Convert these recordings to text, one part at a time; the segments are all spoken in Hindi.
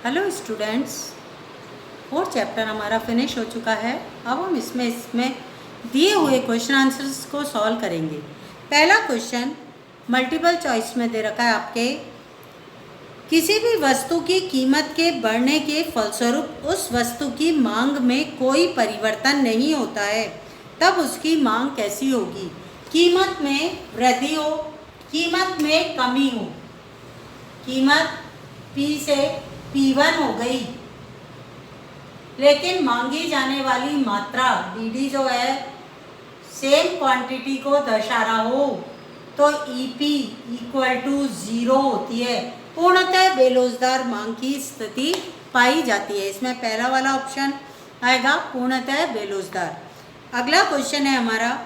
हेलो स्टूडेंट्स, फोर्थ चैप्टर हमारा फिनिश हो चुका है। अब हम इसमें दिए हुए क्वेश्चन आंसर्स को सॉल्व करेंगे। पहला क्वेश्चन मल्टीपल चॉइस में दे रखा है आपके, किसी भी वस्तु की कीमत के बढ़ने के फलस्वरूप उस वस्तु की मांग में कोई परिवर्तन नहीं होता है, तब उसकी मांग कैसी होगी। कीमत में वृद्धि हो, कीमत में कमी हो, कीमत P से P1 हो गई, लेकिन मांगी जाने वाली मात्रा DD जो है सेम क्वांटिटी को दर्शा रहा हो, तो EP इक्वल टू 0 होती है। पूर्णतः बेरोजगार मांग की स्थिति पाई जाती है। इसमें पहला वाला ऑप्शन आएगा, पूर्णतः बेरोजगार। अगला क्वेश्चन है हमारा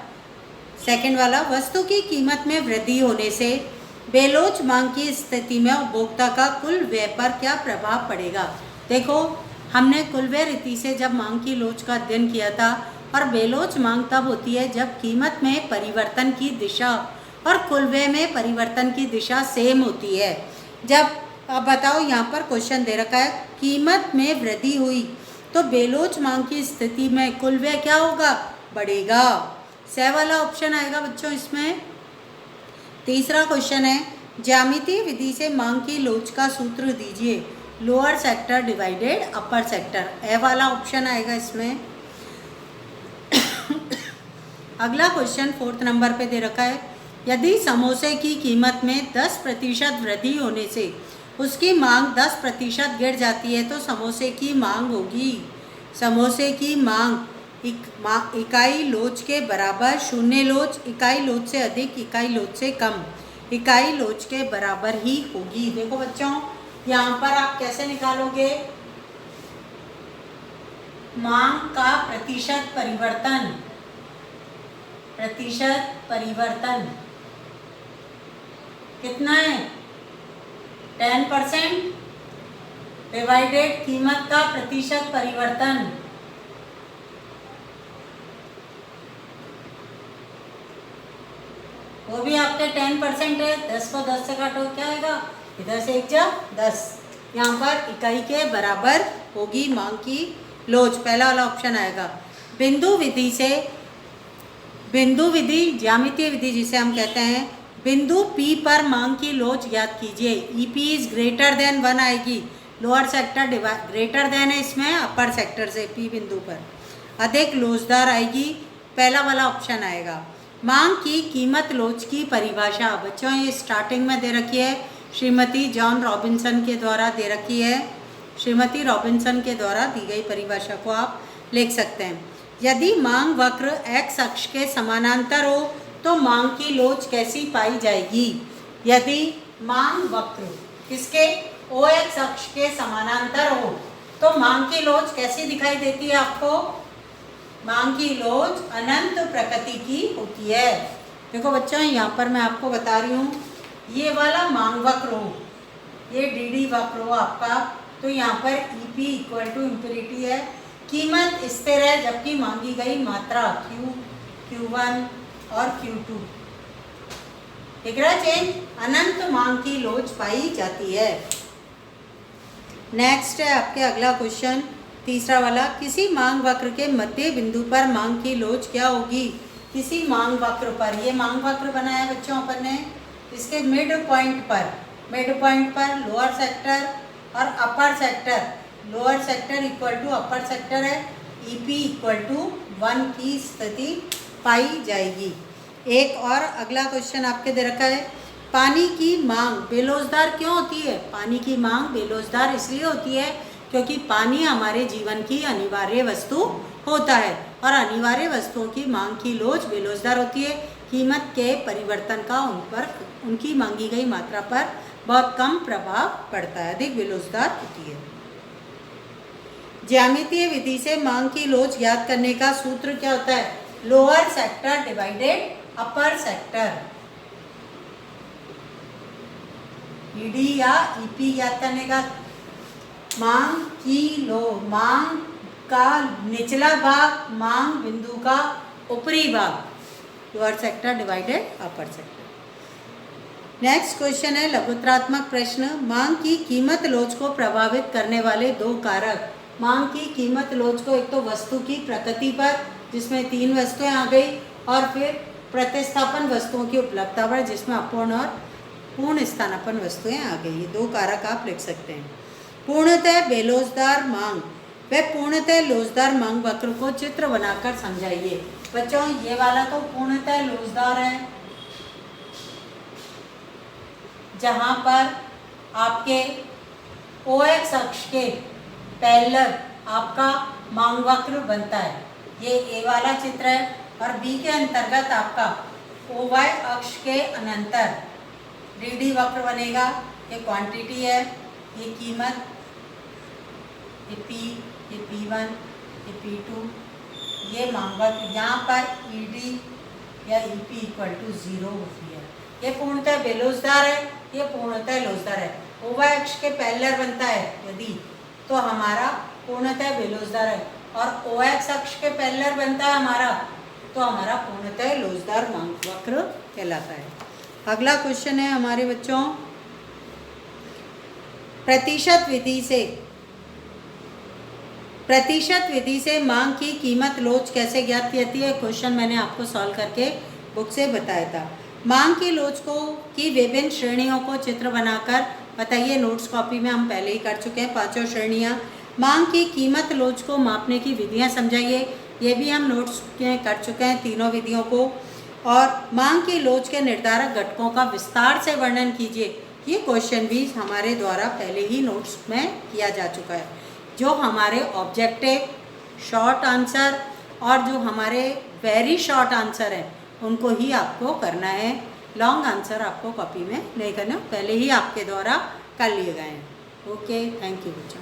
सेकंड वाला, वस्तु की कीमत में वृद्धि होने से बेलोच मांग की स्थिति में उपभोक्ता का कुल व्यय पर क्या प्रभाव पड़ेगा। देखो, हमने कुल व्यय रीति से जब मांग की लोच का अध्ययन किया था, और बेलोच मांग तब होती है जब कीमत में परिवर्तन की दिशा और कुल व्यय में परिवर्तन की दिशा सेम होती है। जब अब बताओ, यहाँ पर क्वेश्चन दे रखा है कीमत में वृद्धि हुई तो बेलोच मांग की स्थिति में कुल व्यय क्या होगा, बढ़ेगा। स वाला ऑप्शन आएगा बच्चों इसमें। तीसरा क्वेश्चन है, ज्यामितीय विधि से मांग की लोच का सूत्र दीजिए। लोअर सेक्टर डिवाइडेड अपर सेक्टर, ए वाला ऑप्शन आएगा इसमें। अगला क्वेश्चन फोर्थ नंबर पे दे रखा है, यदि समोसे की कीमत में 10% वृद्धि होने से उसकी मांग 10% गिर जाती है, तो समोसे की मांग होगी, समोसे की मांग इकाई लोच के बराबर, शून्य लोच, इकाई लोच से अधिक, इकाई लोच से कम, इकाई लोच के बराबर ही होगी। देखो बच्चों, यहाँ पर आप कैसे निकालोगे, मांग का प्रतिशत परिवर्तन, प्रतिशत परिवर्तन कितना है, 10% डिवाइडेड कीमत का प्रतिशत परिवर्तन, वो भी आपके 10% है। 10 को 10 से काटो, क्या आएगा, इधर से 1 जा 10, यहाँ पर इकाई के बराबर होगी मांग की लोच। पहला वाला ऑप्शन आएगा। बिंदु विधि से, बिंदु विधि ज्यामितीय विधि जिसे हम कहते हैं, बिंदु P पर मांग की लोच ज्ञात कीजिए। EP इज ग्रेटर देन 1 आएगी, लोअर सेक्टर ग्रेटर देन है इसमें अपर सेक्टर से, P बिंदु पर अधिक लोचदार आएगी, पहला वाला ऑप्शन आएगा। मांग की कीमत लोच की परिभाषा बच्चों ये स्टार्टिंग में दे रखी है, श्रीमती जॉन रॉबिन्सन के द्वारा दे रखी है। श्रीमती रॉबिन्सन के द्वारा दी गई परिभाषा को आप लिख सकते हैं। यदि मांग वक्र एक्स अक्ष के समानांतर हो तो मांग की लोच कैसी पाई जाएगी। यदि मांग वक्र किसके, OX अक्ष के समानांतर हो तो मांग की लोच कैसी दिखाई देती है आपको, मांग की लोच अनंत प्रकृति की होती है। देखो बच्चों, यहाँ पर मैं आपको बता रही हूँ, ये वाला मांग वक्र हो, ये DD वक्र हो आपका, तो यहाँ पर EP इक्वल टू इंफिनिटी है, कीमत स्थिर है, जबकि मांगी गई मात्रा Q, Q1 और Q2 दिख रहा चेंज, अनंत मांग की लोच पाई जाती है। नेक्स्ट है आपके अगला क्वेश्चन, तीसरा वाला, किसी मांग वक्र के मध्य बिंदु पर मांग की लोच क्या होगी। किसी मांग वक्र पर, ये मांग वक्र बनाया बच्चों अपन ने, इसके मिड पॉइंट पर लोअर सेक्टर और upper sector, lower sector equal to upper sector है, EP इक्वल टू 1 की स्थिति पाई जाएगी। एक और अगला क्वेश्चन आपके दे रखा है, पानी की मांग बेरोजगार क्यों होती है। पानी की मांग बेरोजगार इसलिए होती है क्योंकि पानी हमारे जीवन की अनिवार्य वस्तु होता है, और अनिवार्य वस्तुओं की मांग की लोच बेरोजगार होती है। कीमत के परिवर्तन का उन पर, उनकी मांगी गई मात्रा पर बहुत कम प्रभाव पड़ता है, अधिक बेरोजगार होती है। ज्यामितीय विधि से मांग की लोच ज्ञात करने का सूत्र क्या होता है, लोअर सेक्टर डिवाइडेड अपर सेक्टर, DD या EP ज्ञात करने का, मांग की मांग का निचला भाग, मांग बिंदु का ऊपरी भाग, लोअर सेक्टर डिवाइडेड अपर सेक्टर। नेक्स्ट क्वेश्चन है लघुत्रात्मक प्रश्न। मांग की कीमत लोच को प्रभावित करने वाले दो कारक। मांग की कीमत लोच को एक तो वस्तु की प्रकृति पर, जिसमें 3 वस्तुएं आ गई, और फिर प्रतिस्थापन वस्तुओं की उपलब्धता पर, जिसमें अपूर्ण और पूर्ण स्थानापन्न वस्तुएं आ गई। ये 2 कारक आप लिख सकते हैं। पूर्णतः बेलोचदार मांग व पूर्णतः लोचदार मांग वक्र को चित्र बनाकर समझाइए। बच्चों ये वाला तो पूर्णतः लोचदार है, जहाँ पर आपके OX अक्ष के पैरेलल आपका मांग वक्र बनता है। ये A वाला चित्र है, और B के अंतर्गत आपका OY अक्ष के अनंतर DD वक्र बनेगा। ये क्वांटिटी है, ये कीमत, ये P, ये P1, ये P2, ये मांग वक्र। यहाँ पर ED या EP इक्वल टू 0 होती है। ये पूर्णतः बेलोचदार है, ये पूर्णतः लोचदार है। OY अक्ष के पैरेलल बनता है यदि, तो हमारा पूर्णतः बेलोचदार है, और OX अक्ष के पैरेलल बनता है हमारा, तो हमारा पूर्णतः लोचदार मांग वक्र कहलाता है। अगला क्वेश्चन है हमारे बच्चों, प्रतिशत विधि से मांग की कीमत लोच कैसे ज्ञात की जाती है। क्वेश्चन मैंने आपको सॉल्व करके बुक से बताया था। मांग की लोच की विभिन्न श्रेणियों को चित्र बनाकर बताइए। नोट्स कॉपी में हम पहले ही कर चुके हैं 5 श्रेणियाँ। मांग की कीमत लोच को मापने की विधियाँ समझाइए। ये भी हम नोट्स में कर चुके हैं 3 विधियों को। और मांग की लोच के निर्धारक घटकों का विस्तार से वर्णन कीजिए। ये क्वेश्चन भी हमारे द्वारा पहले ही नोट्स में किया जा चुका है। जो हमारे ऑब्जेक्टिव, शॉर्ट आंसर और जो हमारे वेरी शॉर्ट आंसर हैं, उनको ही आपको करना है। लॉन्ग आंसर आपको कॉपी में नहीं करना, पहले ही आपके द्वारा कर लिए गए हैं। ओके, थैंक यू बच्चों।